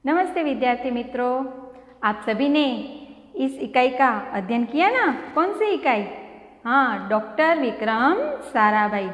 नमस्ते विद्यार्थी मित्रों, आप सभी ने इस इकाई का अध्ययन किया ना। कौन सी इकाई? हाँ, डॉक्टर विक्रम साराभाई।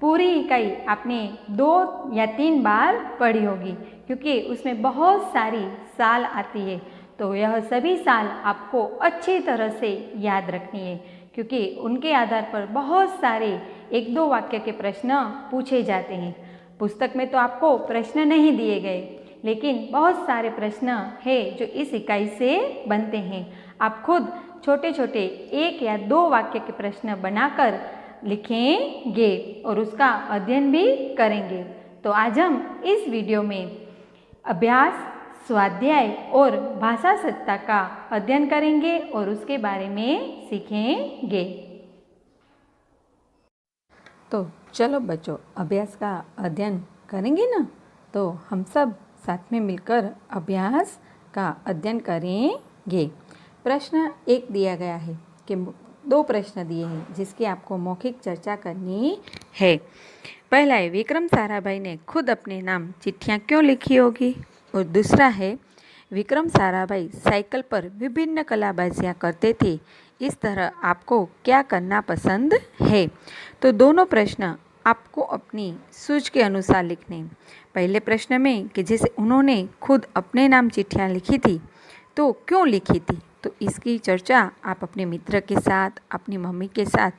पूरी इकाई आपने 2 या 3 बार पढ़ी होगी क्योंकि उसमें बहुत सारी साल आती है। तो यह सभी साल आपको अच्छी तरह से याद रखनी है क्योंकि उनके आधार पर बहुत सारे 1-2 वाक्य के प्रश्न पूछे जाते हैं। पुस्तक में तो आपको प्रश्न नहीं दिए गए, लेकिन बहुत सारे प्रश्न हैं जो इस इकाई से बनते हैं। आप खुद छोटे छोटे 1 या 2 वाक्य के प्रश्न बनाकर लिखेंगे और उसका अध्ययन भी करेंगे। तो आज हम इस वीडियो में अभ्यास, स्वाध्याय और भाषा सत्ता का अध्ययन करेंगे और उसके बारे में सीखेंगे। तो चलो बच्चों, अभ्यास का अध्ययन करेंगे ना। तो हम सब साथ में मिलकर अभ्यास का अध्ययन करेंगे। प्रश्न 1 दिया गया है कि 2 प्रश्न दिए हैं जिसकी आपको मौखिक चर्चा करनी है। पहला है, विक्रम साराभाई ने खुद अपने नाम चिट्ठियाँ क्यों लिखी होगी। और दूसरा है, विक्रम साराभाई साइकिल पर विभिन्न कलाबाजियाँ करते थे, इस तरह आपको क्या करना पसंद है। तो दोनों प्रश्न आपको अपनी सूझ के अनुसार लिखने। पहले प्रश्न में कि जैसे उन्होंने खुद अपने नाम चिट्ठियाँ लिखी थी, तो क्यों लिखी थी, तो इसकी चर्चा आप अपने मित्र के साथ, अपनी मम्मी के साथ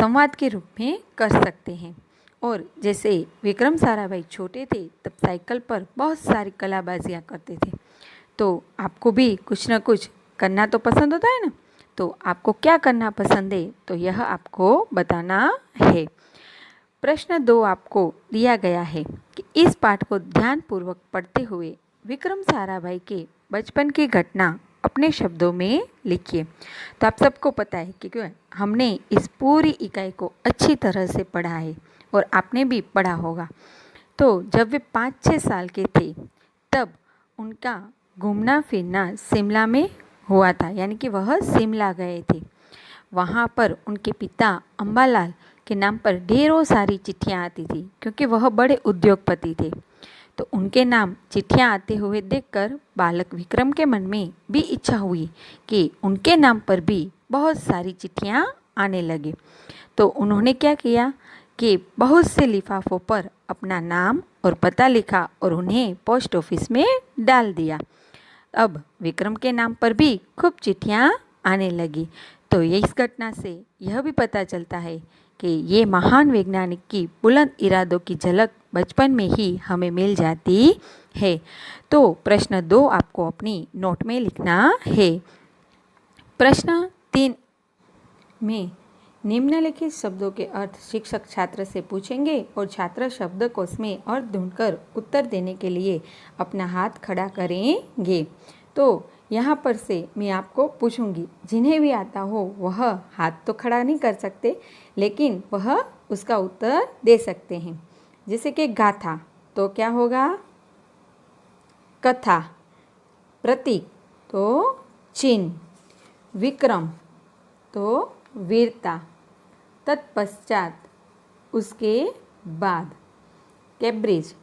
संवाद के रूप में कर सकते हैं। और जैसे विक्रम साराभाई छोटे थे तब साइकिल पर बहुत सारी कलाबाजियाँ करते थे, तो आपको भी कुछ ना कुछ करना तो पसंद होता है ना। तो आपको क्या करना पसंद है, तो यह आपको बताना है। प्रश्न 2 आपको दिया गया है कि इस पाठ को ध्यानपूर्वक पढ़ते हुए विक्रम साराभाई के बचपन की घटना अपने शब्दों में लिखिए। तो आप सबको पता है कि क्यों हमने इस पूरी इकाई को अच्छी तरह से पढ़ा है और आपने भी पढ़ा होगा। तो जब वे 5-6 साल के थे तब उनका घूमना फिरना शिमला में हुआ था, यानी कि वह शिमला गए थे। वहाँ पर उनके पिता अंबालाल के नाम पर ढेरों सारी चिट्ठियाँ आती थी क्योंकि वह बड़े उद्योगपति थे। तो उनके नाम चिट्ठियाँ आते हुए देखकर बालक विक्रम के मन में भी इच्छा हुई कि उनके नाम पर भी बहुत सारी चिट्ठियाँ आने लगे। तो उन्होंने क्या किया कि बहुत से लिफाफों पर अपना नाम और पता लिखा और उन्हें पोस्ट ऑफिस में डाल दिया। अब विक्रम के नाम पर भी खूब चिट्ठियाँ आने लगी। तो इस घटना से यह भी पता चलता है कि ये महान वैज्ञानिक की बुलंद इरादों की झलक बचपन में ही हमें मिल जाती है। तो प्रश्न 2 आपको अपनी नोट में लिखना है। प्रश्न 3 में निम्नलिखित शब्दों के अर्थ शिक्षक छात्र से पूछेंगे और छात्र शब्दकोश में अर्थ ढूंढकर उत्तर देने के लिए अपना हाथ खड़ा करेंगे। तो यहाँ पर से मैं आपको पूछूंगी, जिन्हें भी आता हो वह हाथ तो खड़ा नहीं कर सकते, लेकिन वह उसका उत्तर दे सकते हैं। जैसे कि गाथा तो क्या होगा? कथा। प्रतीक तो चिन्ह। विक्रम तो वीरता। तत्पश्चात उसके बाद। कैम्ब्रिज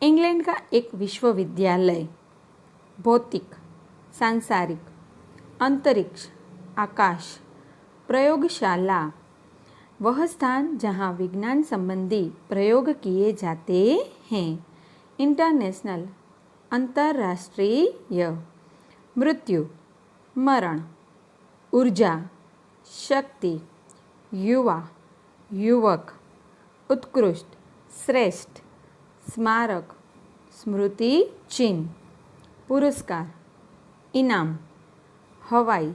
इंग्लैंड का एक विश्वविद्यालय। भौतिक सांसारिक। अंतरिक्ष आकाश। प्रयोगशाला वह स्थान जहाँ विज्ञान संबंधी प्रयोग किए जाते हैं। इंटरनेशनल अंतर्राष्ट्रीय। मृत्यु मरण। ऊर्जा शक्ति। युवा युवक। उत्कृष्ट श्रेष्ठ। स्मारक स्मृति चिन्ह। पुरस्कार इनाम। हवाई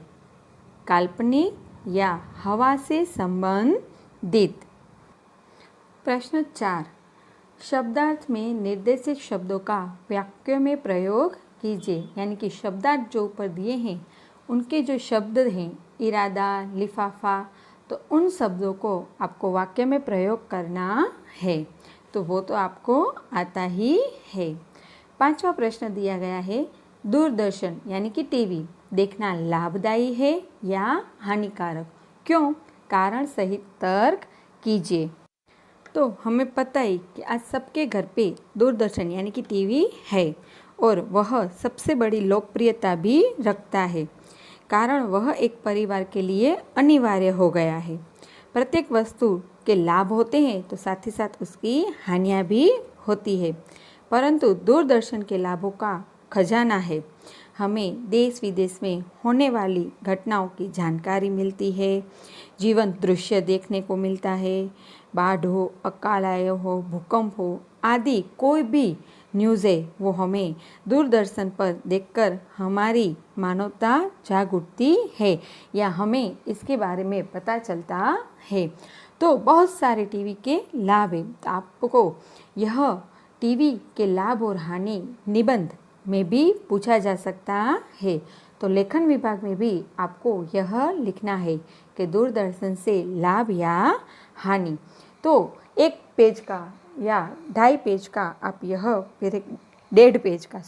काल्पनिक या हवा से संबंधित। प्रश्न 4 शब्दार्थ में निर्देशित शब्दों का वाक्यों में प्रयोग कीजिए। यानी कि शब्दार्थ जो ऊपर दिए हैं उनके जो शब्द हैं, इरादा, लिफाफा, तो उन शब्दों को आपको वाक्य में प्रयोग करना है। तो वो तो आपको आता ही है। 5वां प्रश्न दिया गया है, दूरदर्शन यानी कि टीवी देखना लाभदायी है या हानिकारक, क्यों? कारण सहित तर्क कीजिए। तो हमें पता है कि आज सबके घर पे दूरदर्शन यानी कि टीवी है और वह सबसे बड़ी लोकप्रियता भी रखता है, कारण वह एक परिवार के लिए अनिवार्य हो गया है। प्रत्येक वस्तु के लाभ होते हैं तो साथ ही साथ उसकी हानियाँ भी होती है, परंतु दूरदर्शन के लाभों का खजाना है। हमें देश विदेश में होने वाली घटनाओं की जानकारी मिलती है, जीवंत दृश्य देखने को मिलता है। बाढ़ हो, अकाल आयो हो, भूकंप हो आदि कोई भी न्यूज़ है वो हमें दूरदर्शन पर देखकर हमारी मानवता जाग उठती है या हमें इसके बारे में पता चलता है। तो बहुत सारे टीवी के लाभ हैं। तो आपको यह टीवी के लाभ और हानि निबंध में भी पूछा जा सकता है। तो लेखन विभाग में भी आपको यह लिखना है कि दूरदर्शन से लाभ या हानि। तो एक पेज का या 2.5 पेज का आप यह 1.5 पेज का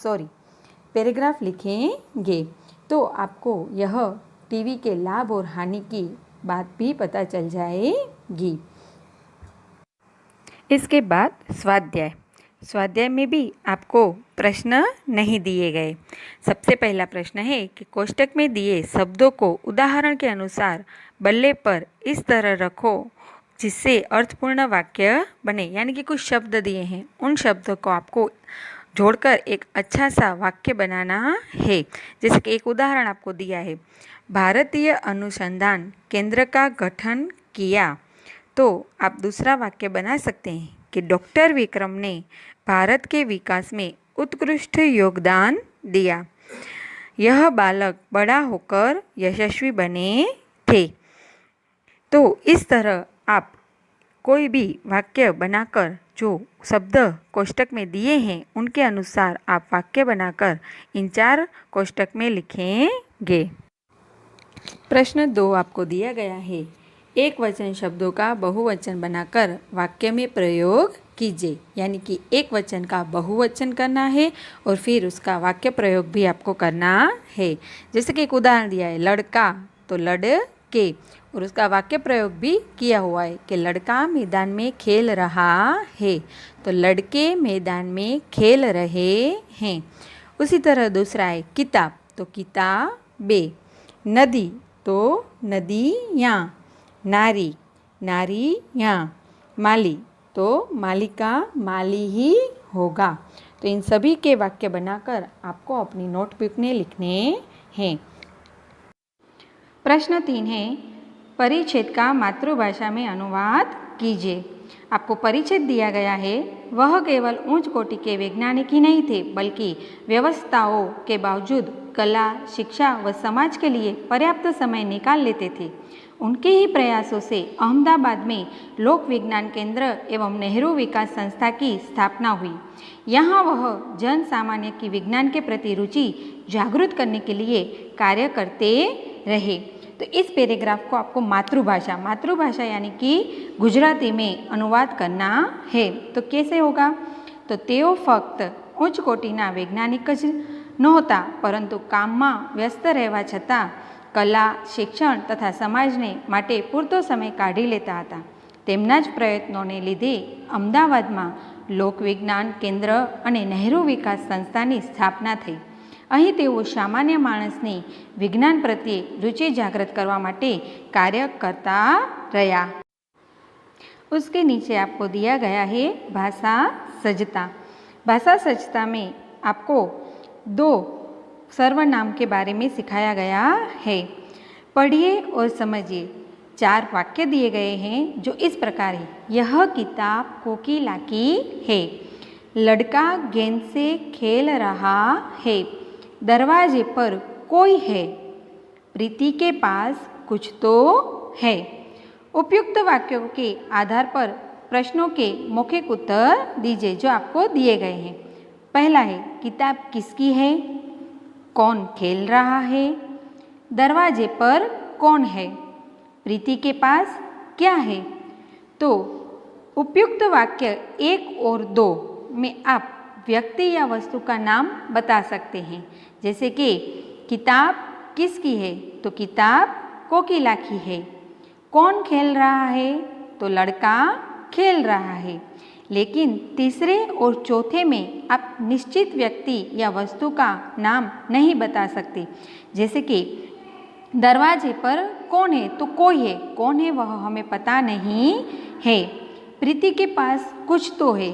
पैराग्राफ लिखेंगे तो आपको यह टीवी के लाभ और हानि की बात भी पता चल जाएगी। इसके बाद स्वाध्याय में भी आपको प्रश्न नहीं दिए गए। सबसे पहला प्रश्न है कि कोष्टक में दिए शब्दों को उदाहरण के अनुसार बल्ले पर इस तरह रखो जिससे अर्थपूर्ण वाक्य बने। यानी कि कुछ शब्द दिए हैं, उन शब्दों को आपको जोड़कर एक अच्छा सा वाक्य बनाना है। जैसे कि एक उदाहरण आपको दिया है, भारतीय अनुसंधान केंद्र का गठन किया। तो आप दूसरा वाक्य बना सकते हैं कि डॉक्टर विक्रम ने भारत के विकास में उत्कृष्ट योगदान दिया। यह बालक बड़ा होकर यशस्वी बने थे। तो इस तरह आप कोई भी वाक्य बनाकर जो शब्द कोष्टक में दिए हैं उनके अनुसार आप वाक्य बनाकर इन 4 कोष्टक में लिखेंगे। प्रश्न 2 आपको दिया गया है, एक वचन शब्दों का बहुवचन बनाकर वाक्य में प्रयोग कीजिए। यानी कि एक वचन का बहुवचन करना है और फिर उसका वाक्य प्रयोग भी आपको करना है। जैसे कि एक उदाहरण दिया है, लड़का तो लड़के, और उसका वाक्य प्रयोग भी किया हुआ है कि लड़का मैदान में खेल रहा है, तो लड़के मैदान में खेल रहे हैं। उसी तरह दूसरा है किताब तो किताबें, नदी तो नदियाँ, नारी नारियाँ, माली तो मालिका माली ही होगा। तो इन सभी के वाक्य बनाकर आपको अपनी नोटबुक में लिखने हैं। प्रश्न 3 है, परिच्छेद का मातृभाषा में अनुवाद कीजिए। आपको परिच्छेद दिया गया है, वह केवल उच्च कोटि के वैज्ञानिक ही नहीं थे बल्कि व्यवस्थाओं के बावजूद कला, शिक्षा व समाज के लिए पर्याप्त समय निकाल लेते थे। उनके ही प्रयासों से अहमदाबाद में लोक विज्ञान केंद्र एवं नेहरू विकास संस्था की स्थापना हुई। यहाँ वह जन सामान्य की विज्ञान के प्रति रुचि जागृत करने के लिए कार्य करते रहे। तो इस पैराग्राफ को आपको मातृभाषा यानी कि गुजराती में अनुवाद करना है। तो कैसे होगा? तो तेओ फक्त उच्च कोटिना वैज्ञानिक ज नहोता, परंतु कामમાં વ્યસ્ત રહેવા છતાં કલા, શિક્ષણ તથા સમાજને માટે પૂરતો સમય કાઢી લેતા હતા। તેમના જ પ્રયત્નોને લીધે અમદાવાદમાં લોકવિજ્ઞાન કેન્દ્ર અને નહેરુ વિકાસ સંસ્થાની સ્થાપના થઈ। અહીં તેઓ સામાન્ય માણસની વિજ્ઞાન પ્રત્યે રુચિ જાગૃત કરવા માટે કાર્ય કરતા રહ્યા। उसके नीचे आपको दिया गया है भाषा सज्जता। भाषा सज्जता में आपको 2 सर्वनाम के बारे में सिखाया गया है। पढ़िए और समझिए। 4 वाक्य दिए गए हैं जो इस प्रकार है, यह किताब कोकिला की है, लड़का गेंद से खेल रहा है, दरवाजे पर कोई है, प्रीति के पास कुछ तो है। उपयुक्त वाक्यों के आधार पर प्रश्नों के मौखिक उत्तर दीजिए जो आपको दिए गए हैं। पहला है, किताब किसकी है? कौन खेल रहा है? दरवाजे पर कौन है? प्रीति के पास क्या है? तो उपयुक्त वाक्य 1 और 2 में आप व्यक्ति या वस्तु का नाम बता सकते हैं। जैसे कि किताब किसकी है? तो किताब कोकिला की है। कौन खेल रहा है? तो लड़का खेल रहा है। लेकिन तीसरे और चौथे में आप निश्चित व्यक्ति या वस्तु का नाम नहीं बता सकते। जैसे कि दरवाजे पर कौन है, तो कोई है, कौन है वह हमें पता नहीं है। प्रीति के पास कुछ तो है,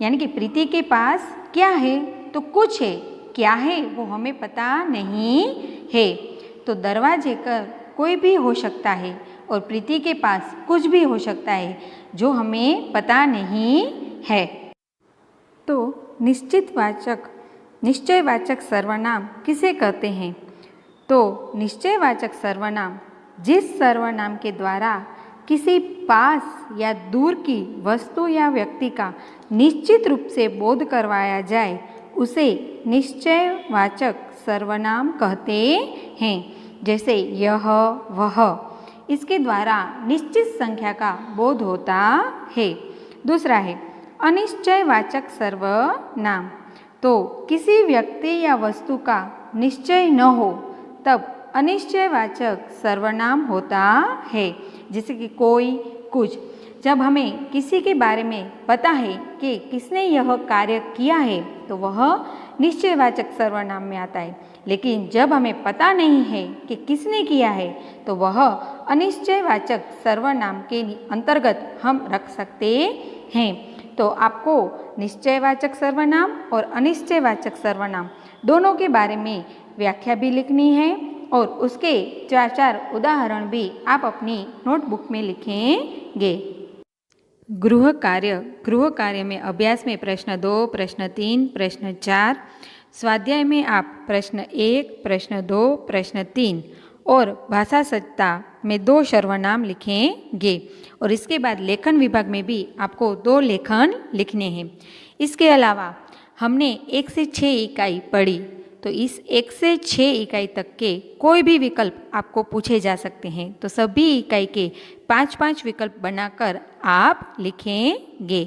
यानी कि प्रीति के पास क्या है, तो कुछ है, क्या है वो हमें पता नहीं है। तो दरवाजे पर कोई भी हो सकता है और प्रीति के पास कुछ भी हो सकता है जो हमें पता नहीं है। तो निश्चयवाचक सर्वनाम किसे कहते हैं? तो निश्चयवाचक सर्वनाम जिस सर्वनाम के द्वारा किसी पास या दूर की वस्तु या व्यक्ति का निश्चित रूप से बोध करवाया जाए उसे निश्चयवाचक सर्वनाम कहते हैं। जैसे यह, वह, इसके द्वारा निश्चित संख्या का बोध होता है। दूसरा है अनिश्चयवाचक सर्वनाम। तो किसी व्यक्ति या वस्तु का निश्चय न हो तब अनिश्चयवाचक सर्वनाम होता है। जैसे कि कोई, कुछ। जब हमें किसी के बारे में पता है कि किसने यह कार्य किया है तो वह निश्चयवाचक सर्वनाम में आता है, लेकिन जब हमें पता नहीं है कि किसने किया है तो वह अनिश्चयवाचक सर्वनाम के अंतर्गत हम रख सकते हैं। तो आपको निश्चयवाचक सर्वनाम और अनिश्चयवाचक सर्वनाम दोनों के बारे में व्याख्या भी लिखनी है और उसके 4 उदाहरण भी आप अपनी नोटबुक में लिखेंगे। गृह कार्य में अभ्यास में प्रश्न 2, प्रश्न 3, प्रश्न 4, स्वाध्याय में आप प्रश्न 1, प्रश्न 2, प्रश्न 3 और भाषा सत्ता में 2 सर्वनाम लिखेंगे। और इसके बाद लेखन विभाग में भी आपको 2 लेखन लिखने हैं। इसके अलावा हमने 1 से 6 इकाई पढ़ी, तो इस 1 से 6 इकाई तक के कोई भी विकल्प आपको पूछे जा सकते हैं। तो सभी इकाई के 5-5 विकल्प बनाकर आप लिखेंगे।